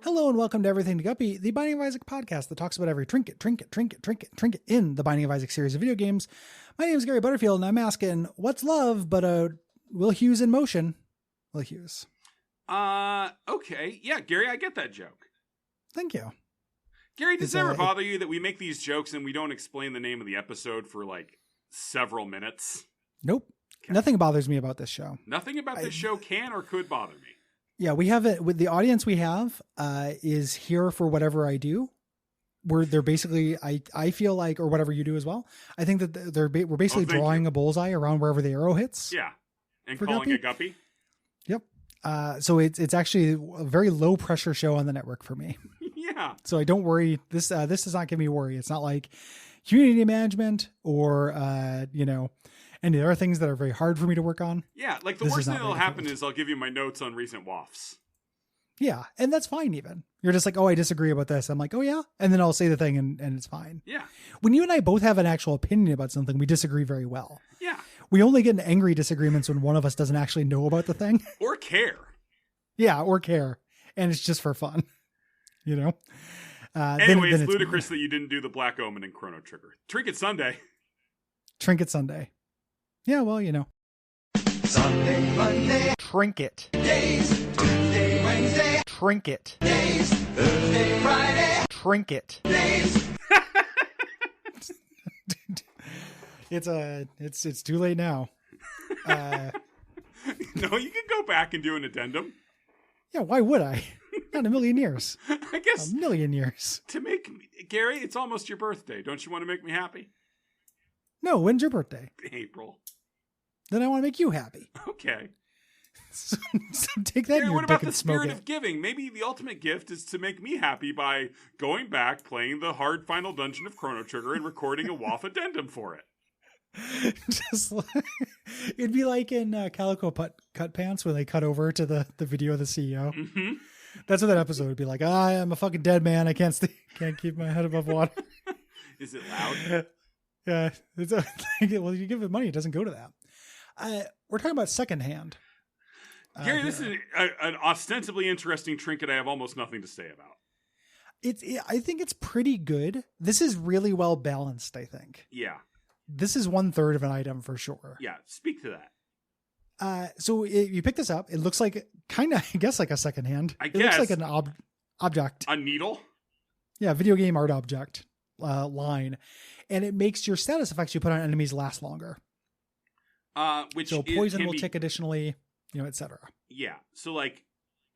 Hello and welcome to Everything to Guppy, the Binding of Isaac podcast that talks about every trinket in the Binding of Isaac series of video games. My name is Gary Butterfield, and I'm asking, what's love but a Will Hughes in motion? Will Hughes. Okay. Yeah, Gary, I get that joke. Thank you. Gary, does it ever bother you that we make these jokes and we don't explain the name of the episode for like several minutes? Nope. Okay. Nothing bothers me about this show. Nothing about this show can or could bother me. Yeah, we have it with the audience we have is here for whatever I do. They're basically, I feel like, or whatever you do as well. I think that we're basically drawing a bullseye around wherever the arrow hits. Yeah. And calling a guppy. Yep. So it's actually a very low pressure show on the network for me. Yeah. So I don't worry. This does not give me worry. It's not like community management or, and there are things that are very hard for me to work on. Yeah, like the worst thing that'll happen is I'll give you my notes on recent WAFs. Yeah, and that's fine even. You're just like, oh, I disagree about this. I'm like, oh yeah? And then I'll say the thing and it's fine. Yeah. When you and I both have an actual opinion about something, we disagree very well. Yeah. We only get in angry disagreements when one of us doesn't actually know about the thing. Or care. Yeah, or care. And it's just for fun. Anyway, it's ludicrous that you didn't do the Black Omen and Chrono Trigger. Trinket Sunday. Trinket Sunday. Yeah, well, Sunday, Monday, Trinket. Days, Tuesday, Wednesday, Trinket. Days, Thursday, Friday, Trinket. Days. It's too late now. No, you can go back and do an addendum. Yeah, why would I? Not a million years. I guess a million years. To make me, Gary, it's almost your birthday. Don't you want to make me happy? No, when's your birthday? April. Then I want to make you happy. Okay. So take that. Gary, what about the spirit of giving? Maybe the ultimate gift is to make me happy by going back, playing the hard final dungeon of Chrono Trigger, and recording a WAF addendum for it. Just it'd be like in Calico Cut Pants when they cut over to the video of the CEO. Mm-hmm. That's what that episode would be like. I am a fucking dead man. I can't keep my head above water. Is it loud? Yeah. Well, you give it money, it doesn't go to that. We're talking about secondhand. Gary, this is an ostensibly interesting trinket I have almost nothing to say about. I think it's pretty good. This is really well balanced, I think. Yeah. This is 1/3 of an item for sure. Yeah, speak to that. So you pick this up. It looks like kind of, I guess, like a secondhand. It looks like an object. A needle? Yeah, video game art object line. And it makes your status effects you put on enemies last longer. So poison will tick additionally, etc. Yeah. So like,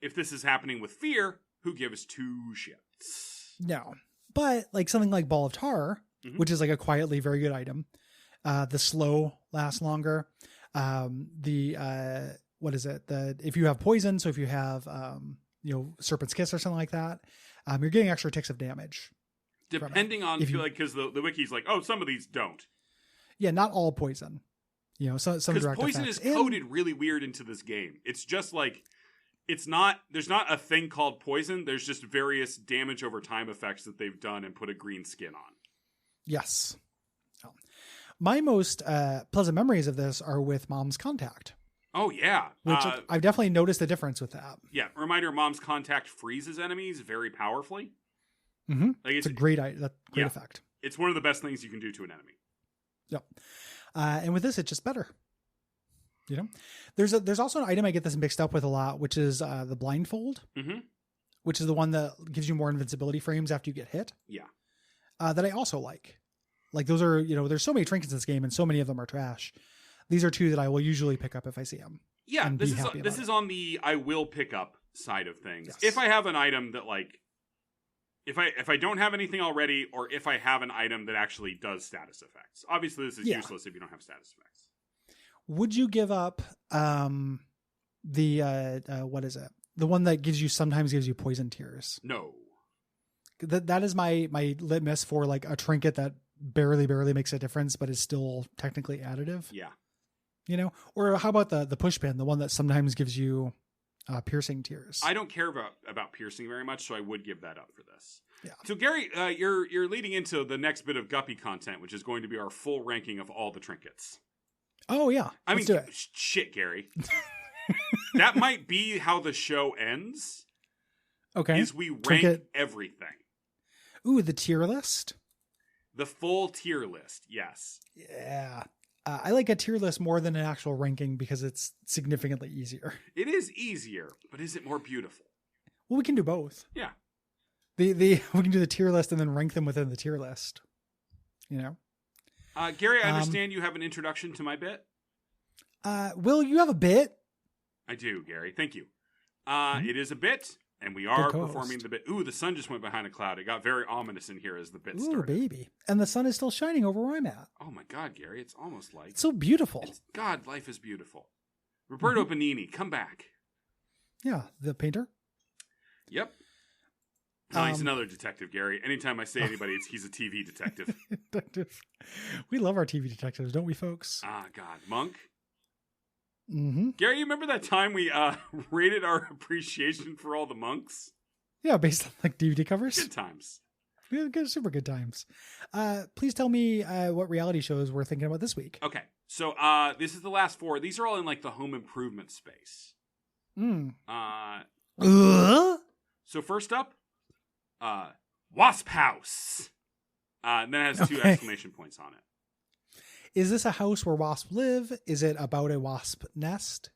if this is happening with fear, who gives two shits? No. But like something like Ball of Tar, which is like a quietly very good item. The slow lasts longer. What is it? If you have poison, so if you have, Serpent's Kiss or something like that, you're getting extra ticks of damage. Depending on, because the wiki's like, oh, some of these don't. Yeah, not all poison. Some direct poison effects. is coded really weird into this game. It's just like, there's not a thing called poison. There's just various damage over time effects that they've done and put a green skin on. Yes. My most pleasant memories of this are with Mom's Contact. Oh, yeah. Which I've definitely noticed the difference with that. Yeah. Reminder, Mom's Contact freezes enemies very powerfully. Mm-hmm. Like it's a great effect. It's one of the best things you can do to an enemy. Yep. And with this, it's just better. There's also an item I get this mixed up with a lot, which is the blindfold, which is the one that gives you more invincibility frames after you get hit. Yeah. That I also like. Like those are, there's so many trinkets in this game and so many of them are trash. These are two that I will usually pick up if I see them. Yeah, this is on the I will pick up side of things. Yes. If I have an item that like, if I don't have anything already, or if I have an item that actually does status effects. Obviously, this is useless if you don't have status effects. Would you give up what is it? The one that sometimes gives you poison tears? No. That is my litmus for like a trinket that barely makes a difference, but is still technically additive. Yeah. Or how about the push pin, the one that sometimes gives you piercing tears? I don't care about piercing very much, so I would give that up for this. Yeah. So Gary, you're leading into the next bit of Guppy content, which is going to be our full ranking of all the trinkets. Oh yeah. Let's do it. Shit, Gary. That might be how the show ends. Okay. is we rank Trinket. everything. Ooh, the tier list. The full tier list, yes. Yeah. I like a tier list more than an actual ranking because it's significantly easier. It is easier, but is it more beautiful? Well, we can do both. Yeah. We can do the tier list and then rank them within the tier list. You know? Gary, I understand you have an introduction to my bit. Will, you have a bit? I do, Gary. Thank you. It is a bit, and we are co-host. performing the bit. Ooh, the sun just went behind a cloud. It got very ominous in here as the bit Ooh, started. baby. And the sun is still shining over where I'm at. Oh my God, Gary, it's almost like... It's so beautiful. God, life is beautiful. Roberto Benigni, come back. Yeah, the painter. Yep. No, he's another detective, Gary. Anytime I say anybody, he's a TV detective. Detective. We love our TV detectives, don't we, folks? Ah, God. Monk? Mm-hmm. Gary, you remember that time we rated our appreciation for all the monks? Yeah, based on like DVD covers. Good times. Yeah, good, super good times. Please tell me what reality shows we're thinking about this week. Okay, so this is the last 4. These are all in like the home improvement space. So first up, Wasp House. And then it has 2 exclamation points on it. Is this a house where wasps live? Is it about a wasp nest?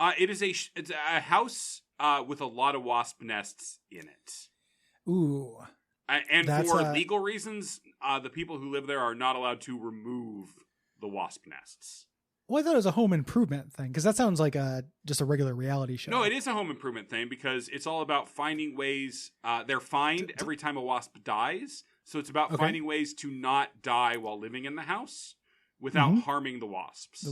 It's a house with a lot of wasp nests in it. Ooh. And for legal reasons, the people who live there are not allowed to remove the wasp nests. Well, I thought it was a home improvement thing because that sounds like just a regular reality show. No, it is a home improvement thing because it's all about finding ways. They're fined every time a wasp dies. So it's about finding ways to not die while living in the house without harming the wasps.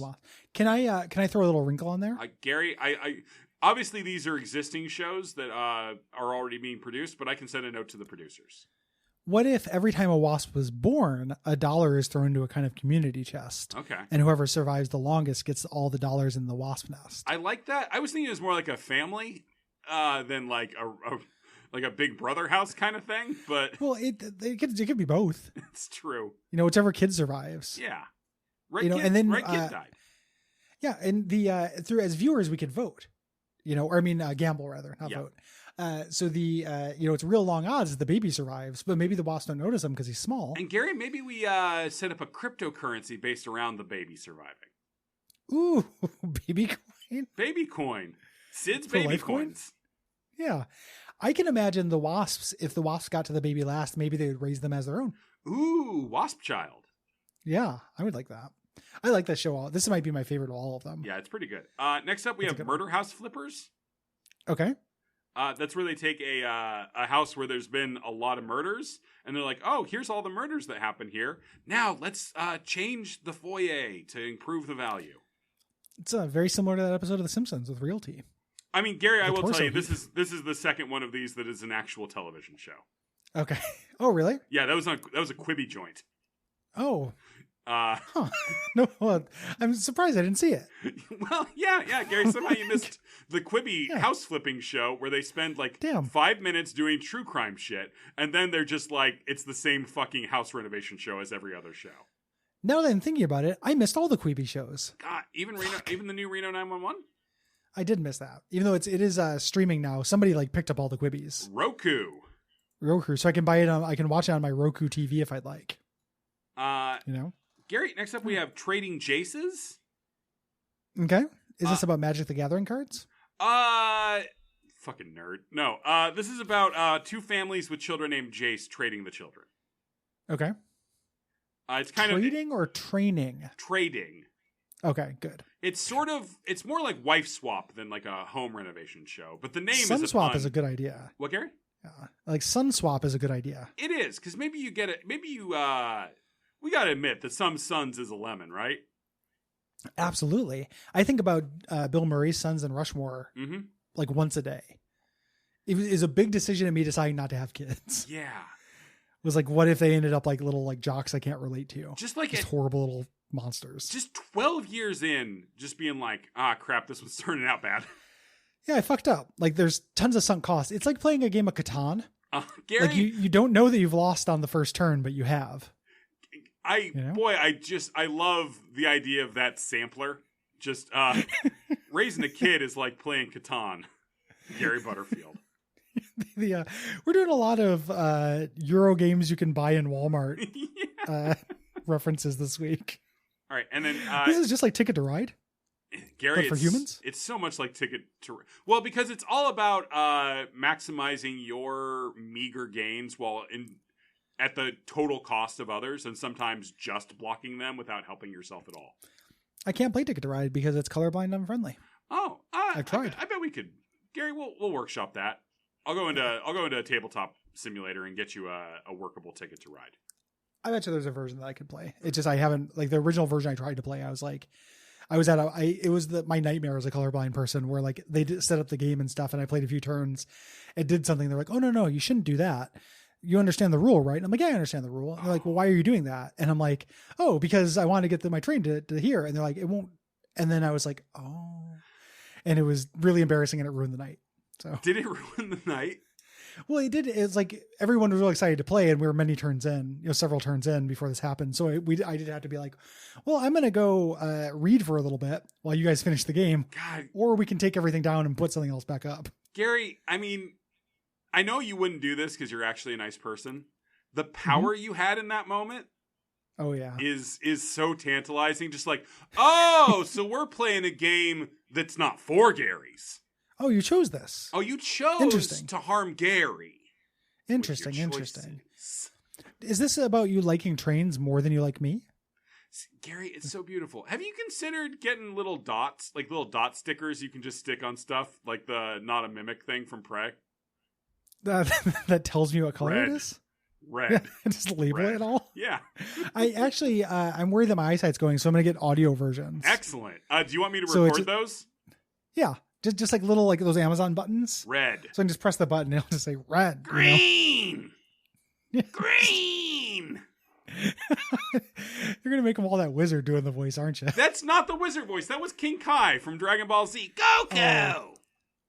Can I throw a little wrinkle on there? Gary, I obviously these are existing shows that are already being produced, but I can send a note to the producers. What if every time a wasp was born, $1 is thrown into a kind of community chest? Okay. And whoever survives the longest gets all the dollars in the wasp nest. I like that. I was thinking it was more like a family than like a Big Brother house kind of thing. But well, it could be both. It's true. You know, whichever kid survives. Yeah. Right. You know, kid, and then right kid died. Yeah, and the through as viewers we could vote. You know, or I mean gamble rather, not vote. So it's real long odds that the baby survives, but maybe the wasps don't notice him because he's small. And Gary, maybe we set up a cryptocurrency based around the baby surviving. Ooh, baby coin. Baby coin. Sid's baby coins. Yeah. I can imagine the wasps, if the wasps got to the baby last, maybe they would raise them as their own. Ooh, wasp child. Yeah, I would like that. I like that show. This might be my favorite of all of them. Yeah, it's pretty good. Next up, we have Murder House Flippers. Okay. That's where they take a house where there's been a lot of murders, and they're like, oh, here's all the murders that happen here. Now let's change the foyer to improve the value. It's very similar to that episode of The Simpsons with Realty. I mean, Gary, I will tell you, this is the second one of these that is an actual television show. Okay. Oh, really? Yeah, that was a Quibi joint. Oh. No, well, I'm surprised I didn't see it. Well, yeah, Gary, somehow you missed the Quibi house flipping show where they spend 5 minutes doing true crime shit, and then they're just like, it's the same fucking house renovation show as every other show. Now that I'm thinking about it, I missed all the Quibi shows. God, even the new Reno 911? I did miss that. Even though it is streaming now, somebody picked up all the Quibis. Roku, so I can buy it I can watch it on my Roku TV if I'd like. You know? Gary, next up we have Trading Jaces. Okay. Is this about Magic the Gathering cards? Fucking nerd. No, this is about 2 families with children named Jace trading the children. Okay. It's kind of trading or training? Trading. Okay, good. It's more like Wife Swap than like a home renovation show, but the name Sun Swap is a good idea. What, Gary? Yeah. Like Sun Swap is a good idea. It is, because maybe you get it. Maybe you, we got to admit that some Suns is a lemon, right? Absolutely. I think about Bill Murray's Sons and Rushmore like once a day. It was a big decision to me deciding not to have kids. Yeah. It was like, what if they ended up like little like jocks I can't relate to? Just horrible little monsters. Just 12 years in, just being like, crap, this one's turning out bad. Yeah, I fucked up. Like there's tons of sunk costs. It's like playing a game of Catan. Gary, like you don't know that you've lost on the first turn, but you have. I love the idea of that sampler. Just raising a kid is like playing Catan. Gary Butterfield. We're doing a lot of Euro games you can buy in Walmart references this week. All right, and then this is just like Ticket to Ride, Gary, but for humans. It's so much like Ticket to because it's all about maximizing your meager gains while at the total cost of others, and sometimes just blocking them without helping yourself at all. I can't play Ticket to Ride because it's colorblind unfriendly. Oh, I've tried. I bet we could, Gary. We'll workshop that. I'll go into a tabletop simulator and get you a workable Ticket to Ride. I bet you there's a version that I could play. It's just I haven't, like, the original version I tried to play. I was like, my nightmare as a colorblind person where like they did set up the game and stuff, and I played a few turns. It did something. They're like, oh no, you shouldn't do that. You understand the rule, right? And I'm like, yeah, I understand the rule. And they're like, well, why are you doing that? And I'm like, oh, because I want to get my train to here. And they're like, it won't. And then I was like, oh, and it was really embarrassing and it ruined the night. So did it ruin the night? Well, it did. It's like everyone was really excited to play, and we were many turns in, several turns in before this happened. So I did have to be like, well, I'm going to go read for a little bit while you guys finish the game. God. Or we can take everything down and put something else back up. Gary, I mean, I know you wouldn't do this because you're actually a nice person. The power you had in that moment, oh yeah, is so tantalizing. Just like, oh, so we're playing a game that's not for Garys. Oh, you chose this. Oh, you chose to harm Gary. Interesting. Is this about you liking trains more than you like me? Gary, it's so beautiful. Have you considered getting little dots, like little dot stickers you can just stick on stuff, like the not a mimic thing from Prey? That tells me what color it is? Red. Just label it all? Yeah. I actually, I'm worried that my eyesight's going, so I'm going to get audio versions. Excellent. Do you want me to record those? Yeah. Just like little, like those Amazon buttons. Red. So I can just press the button and it'll just say red. Green. Green. You're going to make them all that wizard doing the voice, aren't you? That's not the wizard voice. That was King Kai from Dragon Ball Z. Goku.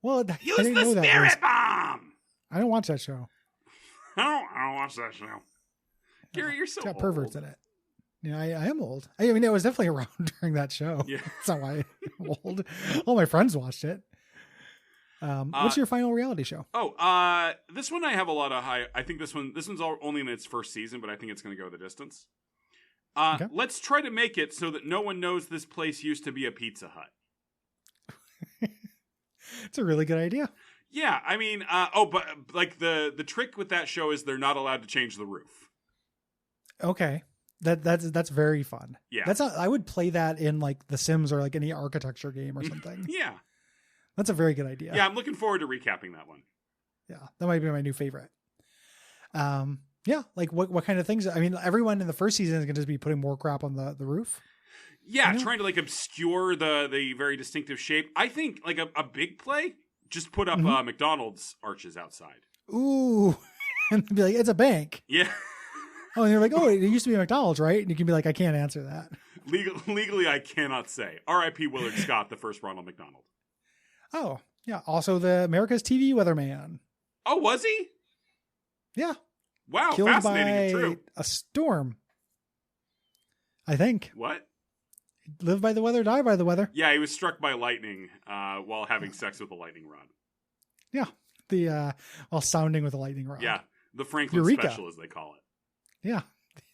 Well, use the spirit bomb. I don't watch that show. I don't watch that show. Gary, you're so it's got old. perverts in it. Yeah, I am old. I mean, I was definitely around during that show. Yeah. That's not why I'm old. All my friends watched it. What's your final reality show? Oh, this one I have a lot of high. I think this one's only in its first season, but I think it's going to go the distance. Okay. Let's try to make it so that no one knows this place used to be a Pizza Hut. It's a really good idea. Yeah, I mean, but like the trick with that show is they're not allowed to change the roof. Okay. That's very fun. Yeah. I would play that in like The Sims or like any architecture game or something. Yeah. That's a very good idea. Yeah, I'm looking forward to recapping that one. Yeah, that might be my new favorite. Yeah, like what kind of things? I mean, everyone in the first season is going to be putting more crap on the roof. Yeah, trying to like obscure the very distinctive shape. I think like a big play, just put up McDonald's arches outside. Ooh, and be like, it's a bank. Yeah. Oh, and you're like, oh, it used to be McDonald's, right? And you can be like, I can't answer that. Legally, I cannot say. R.I.P. Willard Scott, the first Ronald McDonald. Oh, yeah. Also, the America's TV weatherman. Oh, was he? Yeah. Wow, killed fascinating. By true. A storm. I think. What? Live by the weather, die by the weather. Yeah, he was struck by lightning while having sex with a lightning rod. Yeah, while sounding with a lightning rod. Yeah, the Franklin Eureka. Special, as they call it.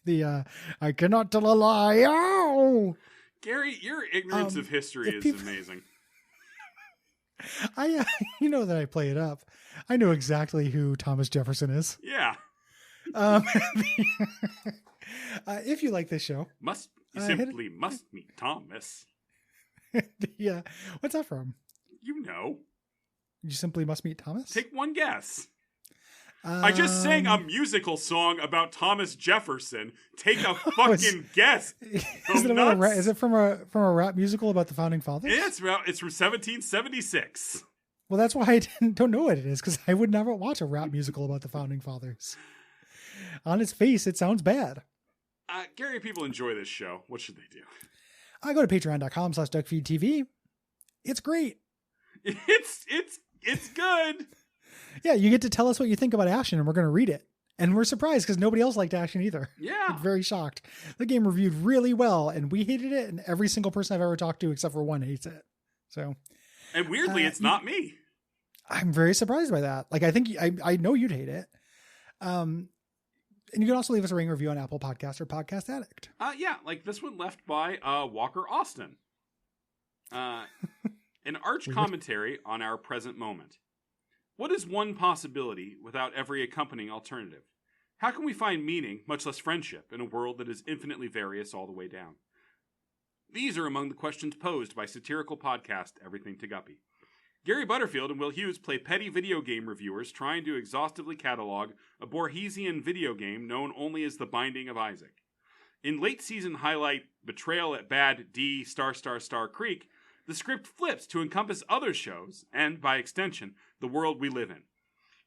Yeah, I cannot tell a lie. Oh! Gary, your ignorance of history is amazing. You know that I play it up. I know exactly who Thomas Jefferson is. Yeah. If you like this show, you simply must meet Thomas. Yeah, what's that from? You know. You simply must meet Thomas? Take one guess. I just sang a musical song about Thomas Jefferson. Take a fucking guess. Is it from a rap musical about the founding fathers? Yeah, it's from 1776. Well, that's why I don't know what it is, because I would never watch a rap musical about the founding fathers. On its face, it sounds bad. Gary, people enjoy this show. What should they do? I go to patreon.com/Duckfeed.tv. It's great. It's good. Yeah, you get to tell us what you think about Ashen, and we're going to read it. And we're surprised because nobody else liked Ashen either. Yeah. We're very shocked. The game reviewed really well, and we hated it, and every single person I've ever talked to except for one hates it. So, and weirdly, it's not me. I'm very surprised by that. Like, I think I know you'd hate it. And you can also leave us a ring review on Apple Podcast or Podcast Addict. Yeah, like this one left by Walker Austin. An arch commentary on our present moment. What is one possibility without every accompanying alternative? How can we find meaning, much less friendship, in a world that is infinitely various all the way down? These are among the questions posed by satirical podcast Everything To Guppy. Gary Butterfield and Will Hughes play petty video game reviewers trying to exhaustively catalog a Borgesian video game known only as The Binding of Isaac. In late season highlight Betrayal at Bad D*** Creek, the script flips to encompass other shows, and, by extension, the world we live in.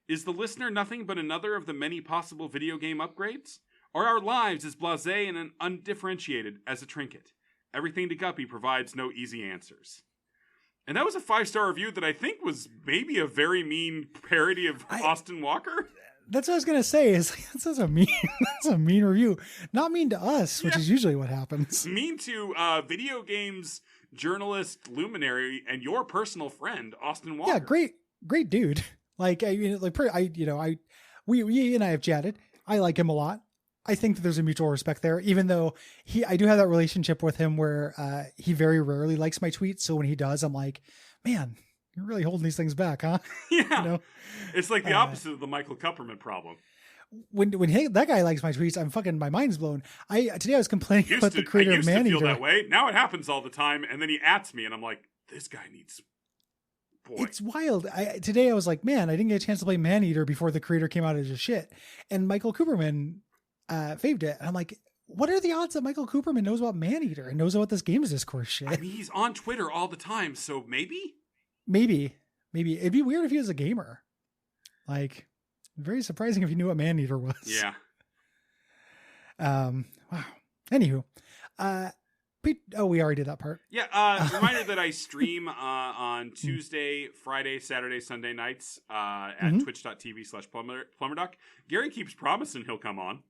Is the listener nothing but another of the many possible video game upgrades? Are our lives as blasé and undifferentiated as a trinket? Everything To Guppy provides no easy answers. And that was a 5-star review that I think was maybe a very mean parody of Austin Walker. That's what I was going to say. Is that's a mean review. Not mean to us, which is usually what happens. Mean to video games journalist luminary and your personal friend Austin Walker. Yeah, great dude. Like we and I have chatted. I like him a lot. I think that there's a mutual respect there, even though I do have that relationship with him where he very rarely likes my tweets. So when he does, I'm like, man, you're really holding these things back, huh? Yeah. It's like the opposite of the Michael Kupperman problem. When that guy likes my tweets, my mind's blown. Today I was complaining about the creator of Maneater. I used to feel that way. Now it happens all the time. And then he ats me and I'm like, this guy needs... Boy. It's wild. Today I was like, man, I didn't get a chance to play Maneater before the creator came out as a shit. And Michael Kupperman faved it. And I'm like, what are the odds that Michael Kupperman knows about Maneater and knows about this games discourse shit? I mean, he's on Twitter all the time, so maybe? Maybe. It'd be weird if he was a gamer. Like, very surprising if he knew what Maneater was. Yeah. Wow. Anywho, we already did that part. Yeah. Reminder that I stream on Tuesday, Friday, Saturday, Sunday nights at twitch.tv/plumberduck. Gary keeps promising he'll come on.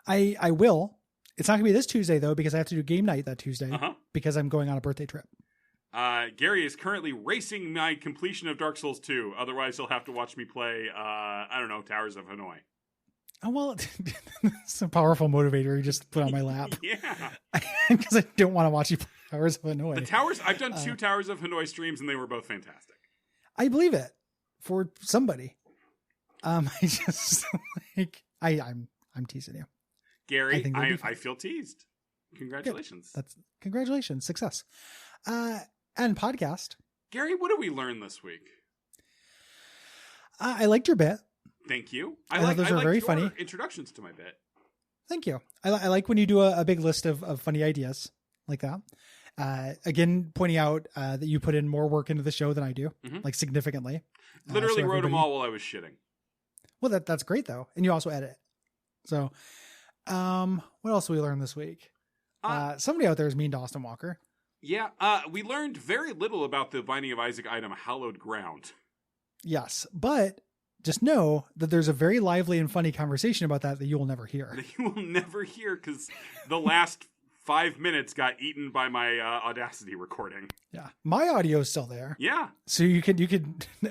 I will. It's not gonna be this Tuesday though, because I have to do game night that Tuesday because I'm going on a birthday trip. Gary is currently racing my completion of Dark Souls 2. Otherwise, he'll have to watch me play, Towers of Hanoi. Oh, well, it's a powerful motivator you just put on my lap. Yeah. Because I don't want to watch you play Towers of Hanoi. I've done 2 Towers of Hanoi streams, and they were both fantastic. I believe it for somebody. I'm teasing you. Gary, I feel teased. Congratulations. Congratulations. Success. And podcast. Gary, what did we learn this week? I liked your bit. Thank you. I thought those were very funny introductions to my bit. Thank you. I like when you do a big list of funny ideas like that. Again, pointing out that you put in more work into the show than I do, like significantly. Literally wrote them all while I was shitting. Well, that's great though. And you also edit. So, what else did we learn this week? Somebody out there is mean to Austin Walker. Yeah. We learned very little about the Binding of Isaac item, Hallowed Ground. Yes, but just know that there's a very lively and funny conversation about that you will never hear. That you will never hear because the last 5 minutes got eaten by my Audacity recording. Yeah, my audio is still there. Yeah, so you could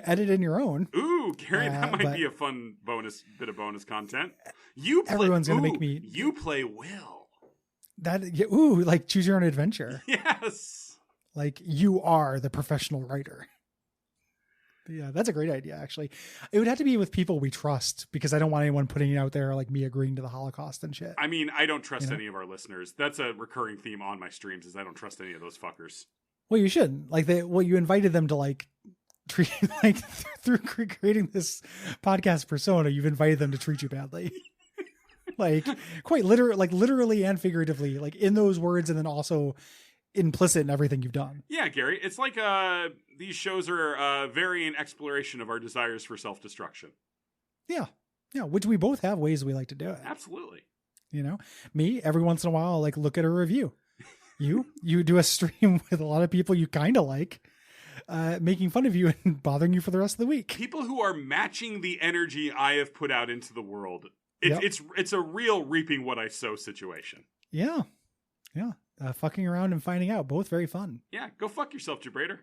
edit in your own. Ooh, Gary, that might be a fun bit of bonus content. Everyone's gonna make me. You play Will. Like choose your own adventure. Yes, like you are the professional writer. Yeah, that's a great idea, actually. It would have to be with people we trust because I don't want anyone putting it out there like me agreeing to the Holocaust and shit. I mean, I don't trust any of our listeners. That's a recurring theme on my streams is I don't trust any of those fuckers. Well, you shouldn't. You invited them to treat through creating this podcast persona, you've invited them to treat you badly. Quite literally and figuratively, in those words and then also implicit in everything you've done. Yeah, Gary. It's like these shows are varying exploration of our desires for self-destruction. Yeah. Yeah, which we both have ways we like to do it. Absolutely. Me, every once in a while, I'll look at a review. You do a stream with a lot of people you kind of like, making fun of you and bothering you for the rest of the week. People who are matching the energy I have put out into the world. It's a real reaping what I sow situation. Yeah. Yeah. Fucking around and finding out. Both very fun. Yeah. Go fuck yourself, Jabrader.